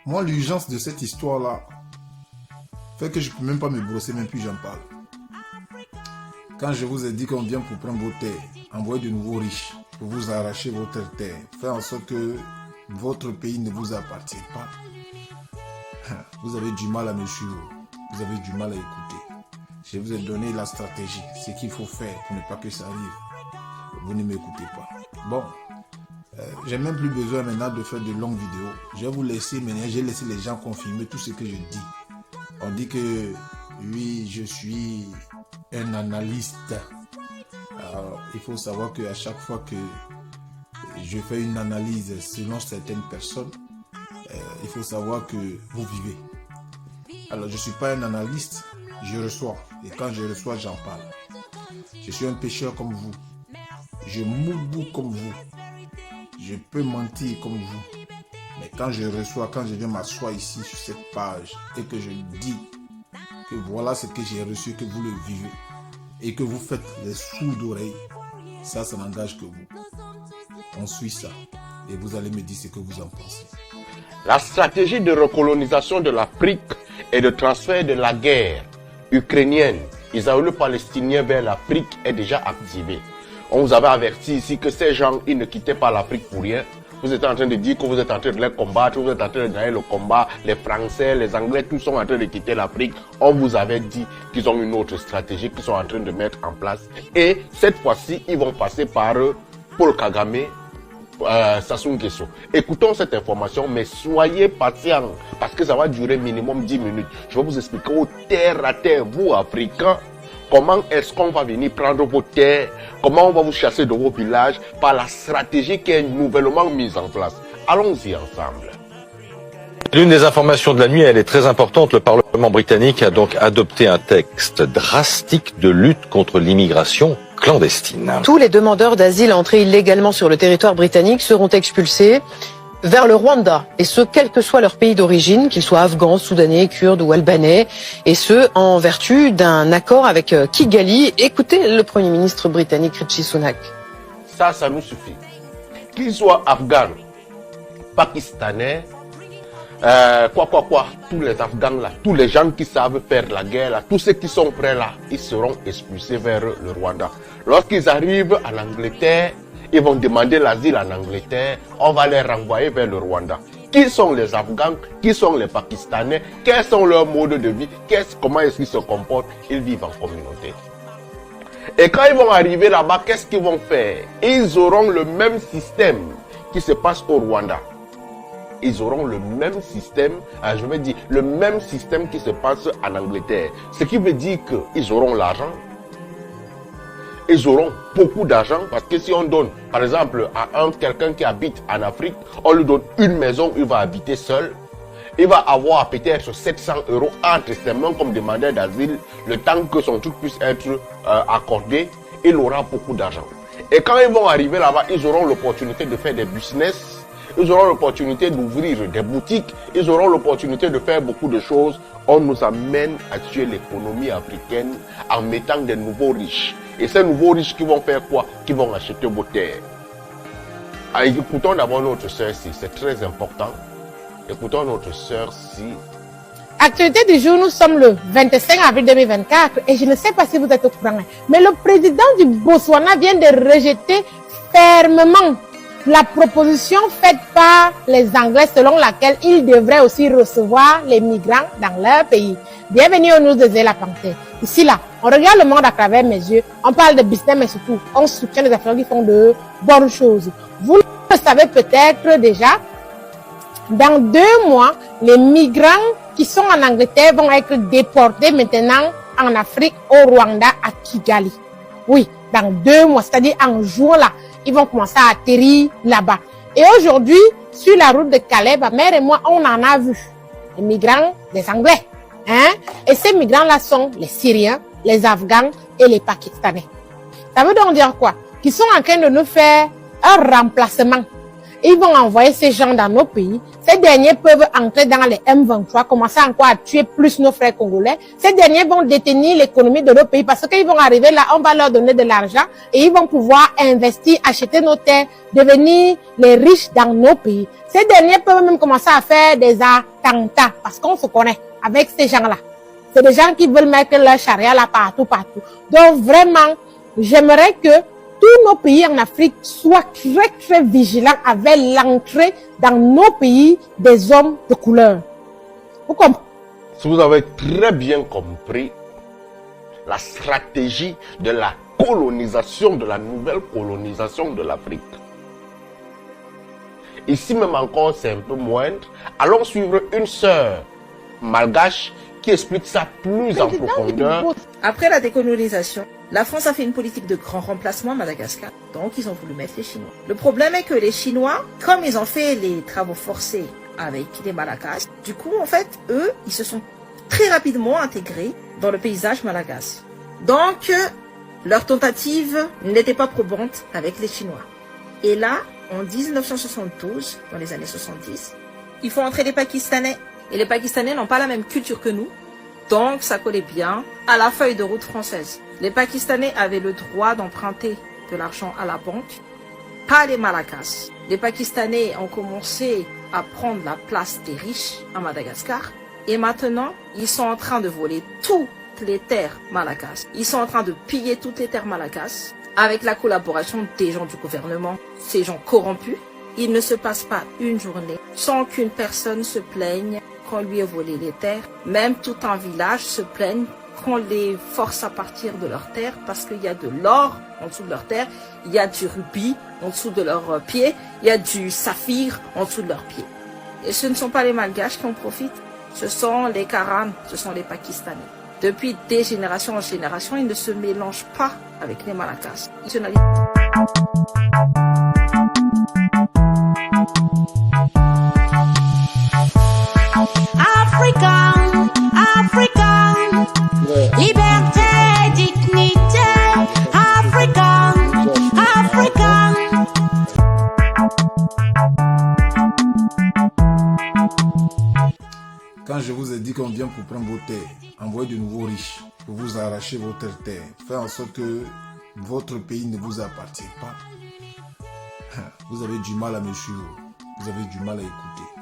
Moi, l'urgence de cette histoire-là fait que je ne peux même pas me brosser, même plus j'en parle. Quand je vous ai dit qu'on vient pour prendre vos terres, envoyer de nouveaux riches, pour vous arracher votre terre, faire en sorte que votre pays ne vous appartient pas, vous avez du mal à me suivre, vous avez du mal à écouter. Je vous ai donné la stratégie, ce qu'il faut faire pour ne pas que ça arrive. Vous ne m'écoutez pas. Bon, j'ai même plus besoin maintenant de faire de longues vidéos. Je vais vous laisser maintenant, j'ai laissé les gens confirmer tout ce que je dis. On dit que oui, je suis un analyste. Alors, il faut savoir qu'à chaque fois que je fais une analyse selon certaines personnes, il faut savoir que vous vivez. Alors, je ne suis pas un analyste, je reçois. Et quand je reçois, j'en parle. Je suis un pêcheur comme vous. Je m'oublie comme vous. Je peux mentir comme vous. Mais quand je reçois, quand je viens m'asseoir ici sur cette page et que je dis que voilà ce que j'ai reçu, que vous le vivez et que vous faites les sourds d'oreilles, ça n'engage que vous. On suit ça et vous allez me dire ce que vous en pensez. La stratégie de recolonisation de l'Afrique et de transfert de la guerre ukrainienne israélo-palestinienne vers l'Afrique est déjà activée. On vous avait averti ici que ces gens, ils ne quittaient pas l'Afrique pour rien. Vous êtes en train de dire que vous êtes en train de les combattre, vous êtes en train de gagner le combat. Les Français, les Anglais, tous sont en train de quitter l'Afrique. On vous avait dit qu'ils ont une autre stratégie qu'ils sont en train de mettre en place. Et cette fois-ci, ils vont passer par Paul Kagame, Sassou Nguesso. Écoutons cette information, mais soyez patients, parce que ça va durer minimum 10 minutes. Je vais vous expliquer au terre à terre, vous, Africains, comment est-ce qu'on va venir prendre vos terres, comment on va vous chasser de vos villages par la stratégie qui est nouvellement mise en place. Allons-y ensemble. L'une des informations de la nuit, elle est très importante. Le Parlement britannique a donc adopté un texte drastique de lutte contre l'immigration clandestine. Tous les demandeurs d'asile entrés illégalement sur le territoire britannique seront expulsés vers le Rwanda, et ce, quel que soit leur pays d'origine, qu'ils soient afghans, soudanais, kurdes ou albanais, et ce, en vertu d'un accord avec Kigali. Écoutez le Premier ministre britannique Rishi Sunak. Ça nous suffit. Qu'ils soient afghans, pakistanais, tous les Afghans là, tous les gens qui savent faire la guerre là, tous ceux qui sont prêts là, ils seront expulsés vers le Rwanda. Lorsqu'ils arrivent en Angleterre, ils vont demander l'asile en Angleterre, on va les renvoyer vers le Rwanda. Qui sont les Afghans? Qui sont les Pakistanais? Quels sont leurs modes de vie? Comment est-ce qu'ils se comportent? Ils vivent en communauté. Et quand ils vont arriver là-bas, qu'est-ce qu'ils vont faire? Ils auront le même système qui se passe au Rwanda. Ils auront le même système, je veux dire, le même système qui se passe en Angleterre. Ce qui veut dire qu'ils auront l'argent. Ils auront beaucoup d'argent parce que si on donne, par exemple, à quelqu'un qui habite en Afrique, on lui donne une maison, il va habiter seul. Il va avoir peut-être 700 € entre ses mains comme demandeur d'asile, le temps que son truc puisse être accordé, il aura beaucoup d'argent. Et quand ils vont arriver là-bas, ils auront l'opportunité de faire des business, ils auront l'opportunité d'ouvrir des boutiques, ils auront l'opportunité de faire beaucoup de choses. On nous amène à tuer l'économie africaine en mettant des nouveaux riches. Et ces nouveaux riches qui vont faire quoi? Qui vont acheter vos terres. Écoutons d'abord notre sœur ici, c'est très important. Écoutons notre sœur ici. Actualité du jour, nous sommes le 25 avril 2024 et je ne sais pas si vous êtes au courant, mais le président du Botswana vient de rejeter fermement la proposition faite par les Anglais selon laquelle ils devraient aussi recevoir les migrants dans leur pays. Bienvenue aux news de Zéla Panthère. Ici, là, on regarde le monde à travers mes yeux, on parle de business, mais surtout, on soutient les Africains qui font de bonnes choses. Vous le savez peut-être déjà, dans 2 mois, les migrants qui sont en Angleterre vont être déportés maintenant en Afrique, au Rwanda, à Kigali. Oui, dans 2 mois, c'est-à-dire en juin là, ils vont commencer à atterrir là-bas. Et aujourd'hui, sur la route de Calais, ma mère et moi, on en a vu les migrants des Anglais. Et ces migrants-là sont les Syriens, les Afghans et les Pakistanais. Ça veut donc dire quoi? Qu'ils sont en train de nous faire un remplacement. Ils vont envoyer ces gens dans nos pays. ces derniers peuvent entrer dans les M23, commencer encore à tuer plus nos frères congolais. Ces derniers vont détenir l'économie de nos pays parce qu'ils vont arriver là, on va leur donner de l'argent et ils vont pouvoir investir, acheter nos terres, devenir les riches dans nos pays. Ces derniers peuvent même commencer à faire des attentats parce qu'on se connaît avec ces gens-là. C'est des gens qui veulent mettre leur charia là partout. Donc vraiment, j'aimerais que tous nos pays en Afrique soient très vigilants avec l'entrée dans nos pays des hommes de couleur. Vous comprenez? Si vous avez très bien compris la stratégie de la colonisation, de la nouvelle colonisation de l'Afrique. Ici même encore, c'est un peu moindre. Allons suivre une sœur malgache qui explique ça plus en profondeur. Après la décolonisation, la France a fait une politique de grand remplacement à Madagascar. Donc, ils ont voulu mettre les Chinois. Le problème est que les Chinois, comme ils ont fait les travaux forcés avec les Malagasy, du coup, en fait, eux, ils se sont très rapidement intégrés dans le paysage malagasy. Donc, leur tentative n'était pas probante avec les Chinois. Et là, en 1972, dans les années 70, il faut entrer les Pakistanais. Et les Pakistanais n'ont pas la même culture que nous. Donc, ça collait bien à la feuille de route française. Les Pakistanais avaient le droit d'emprunter de l'argent à la banque, pas les Malagasy. Les Pakistanais ont commencé à prendre la place des riches à Madagascar. Et maintenant, ils sont en train de voler toutes les terres Malagasy. Ils sont en train de piller toutes les terres Malagasy avec la collaboration des gens du gouvernement, ces gens corrompus. Il ne se passe pas une journée sans qu'une personne se plaigne qu'on lui ait volé les terres. Même tout un village se plaigne qu'on les force à partir de leurs terres parce qu'il y a de l'or en dessous de leurs terres, il y a du rubis en dessous de leurs pieds, il y a du saphir en dessous de leurs pieds. Et ce ne sont pas les Malgaches qui en profitent, ce sont les Karans, ce sont les Pakistanais. Depuis des générations en génération, ils ne se mélangent pas avec les Malagasy. Africa, liberté, dignité, Africa. Quand je vous ai dit qu'on vient pour prendre vos terres, envoyer de nouveaux riches, pour vous arracher votre terre, faire en sorte que votre pays ne vous appartient pas, vous avez du mal à me suivre, vous avez du mal à écouter.